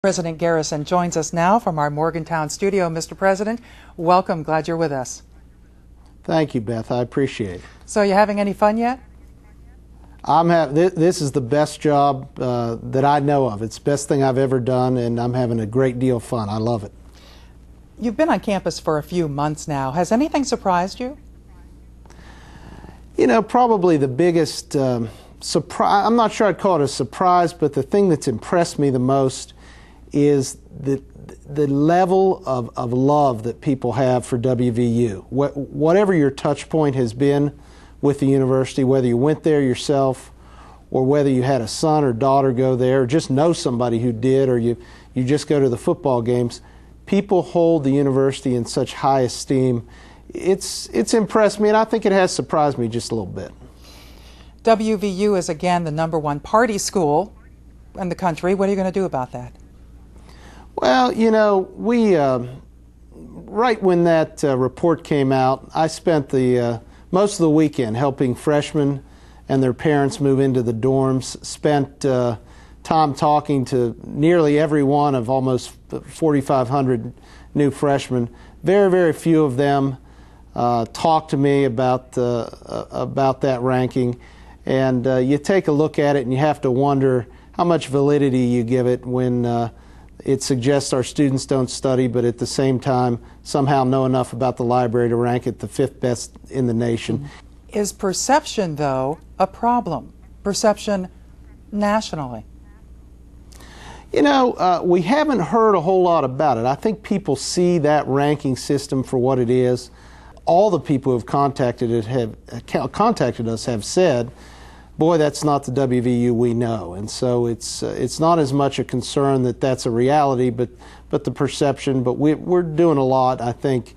President Garrison joins us now from our Morgantown studio. Mr. President, welcome. Glad you're with us. Thank you, Beth. I appreciate it. So, you having any fun yet? This is the best job that I know of. It's the best thing I've ever done, and I'm having a great deal of fun. I love it. You've been on campus for a few months now. Has anything surprised you? You know, probably the biggest surprise, I'm not sure I'd call it a surprise, but the thing that's impressed me the most is the level of love that people have for WVU. Whatever your touch point has been with the university, whether you went there yourself or whether you had a son or daughter go there or just know somebody who did, or you just go to the football games, people hold the university in such high esteem. It's impressed me, and I think it has surprised me just a little bit. WVU is again the #1 party school in the country. What are you going to do about that? Well, you know, right when that report came out, I spent the most of the weekend helping freshmen and their parents move into the dorms, spent time talking to nearly every one of almost 4,500 new freshmen. Very, very few of them talked to me about that ranking. And you take a look at it and you have to wonder how much validity you give it when it suggests our students don't study, but at the same time somehow know enough about the library to rank it the 5th best in the nation. Is perception, though, a problem? Perception nationally? You know, we haven't heard a whole lot about it. I think people see that ranking system for what it is. All the people who have contacted us have said, boy, that's not the WVU we know. And so it's not as much a concern that that's a reality, but the perception. But we're doing a lot, I think,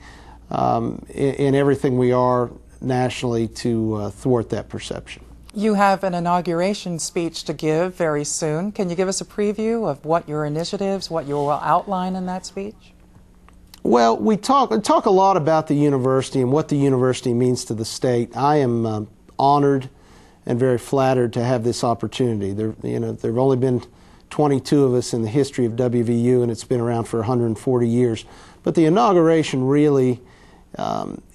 in everything we are nationally to thwart that perception. You have an inauguration speech to give very soon. Can you give us a preview of what your initiatives, what you will outline in that speech? Well, we talk a lot about the university and what the university means to the state. I am honored and very flattered to have this opportunity. There have only been 22 of us in the history of WVU, and it's been around for 140 years. But the inauguration really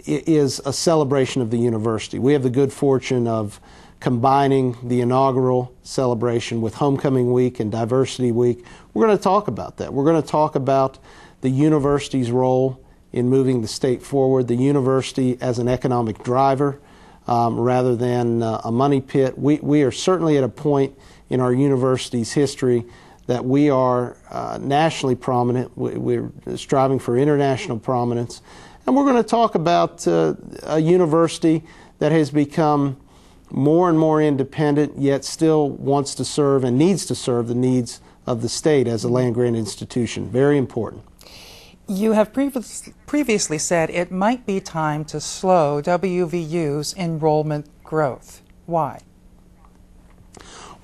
is a celebration of the university. We have the good fortune of combining the inaugural celebration with Homecoming Week and Diversity Week. We're going to talk about that. We're going to talk about the university's role in moving the state forward, the university as an economic driver, rather than a money pit. We are certainly at a point in our university's history that we are nationally prominent. We're striving for international prominence. And we're going to talk about a university that has become more and more independent, yet still wants to serve and needs to serve the needs of the state as a land-grant institution. Very important. You have previously said it might be time to slow WVU's enrollment growth. Why?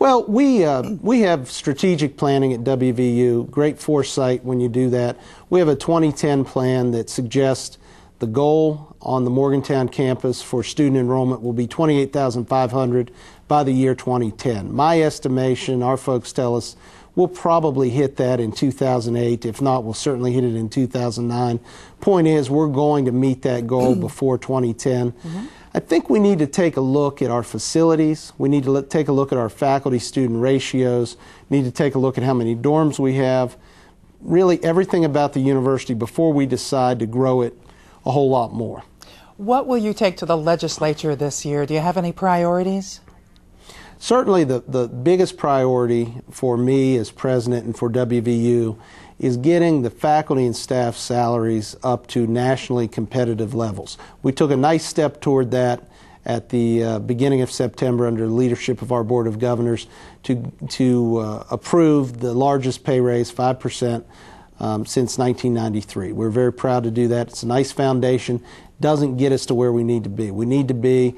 Well, we have strategic planning at WVU, great foresight when you do that. We have a 2010 plan that suggests the goal on the Morgantown campus for student enrollment will be 28,500 by the year 2010. My estimation, our folks tell us, we'll probably hit that in 2008. If not, we'll certainly hit it in 2009. Point is, we're going to meet that goal before 2010. I think we need to take a look at our facilities. We need to take a look at our faculty-student ratios. We need to take a look at how many dorms we have. Really everything about the university before we decide to grow it a whole lot more. What will you take to the legislature this year? Do you have any priorities? Certainly the biggest priority for me as president and for WVU is getting the faculty and staff salaries up to nationally competitive levels. We took a nice step toward that at the beginning of September under the leadership of our Board of Governors to approve the largest pay raise, 5%, since 1993. We're very proud to do that. It's a nice foundation. Doesn't get us to where we need to be. We need to be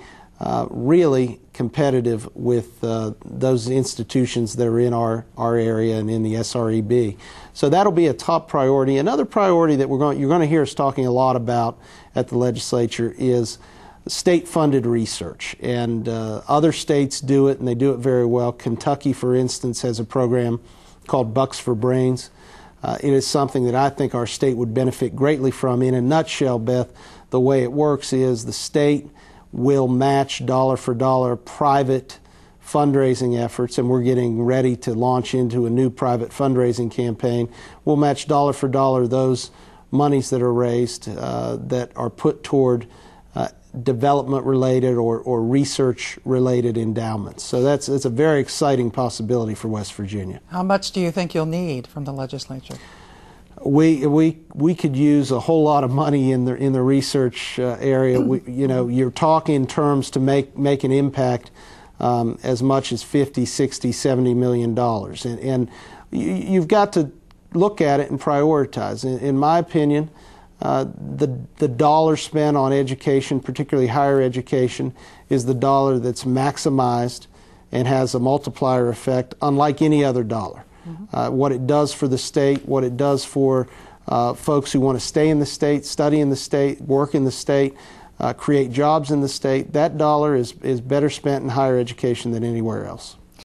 really competitive with those institutions that are in our area and in the SREB. So that'll be a top priority. Another priority that you're going to hear us talking a lot about at the legislature is state-funded research. And other states do it, and they do it very well. Kentucky, for instance, has a program called Bucks for Brains. It is something that I think our state would benefit greatly from. In a nutshell, Beth, the way it works is the state will match dollar for dollar private fundraising efforts, and we're getting ready to launch into a new private fundraising campaign. We'll match dollar for dollar those monies that are raised that are put toward development-related or research-related endowments. So it's a very exciting possibility for West Virginia. How much do you think you'll need from the legislature? We could use a whole lot of money in the research area. You're talking in terms to make an impact as much as $50, $60, $70 million, and you've got to look at it and prioritize. In my opinion, the dollar spent on education, particularly higher education, is the dollar that's maximized and has a multiplier effect unlike any other dollar. What it does for the state, what it does for folks who want to stay in the state, study in the state, work in the state, create jobs in the state, that dollar is better spent in higher education than anywhere else.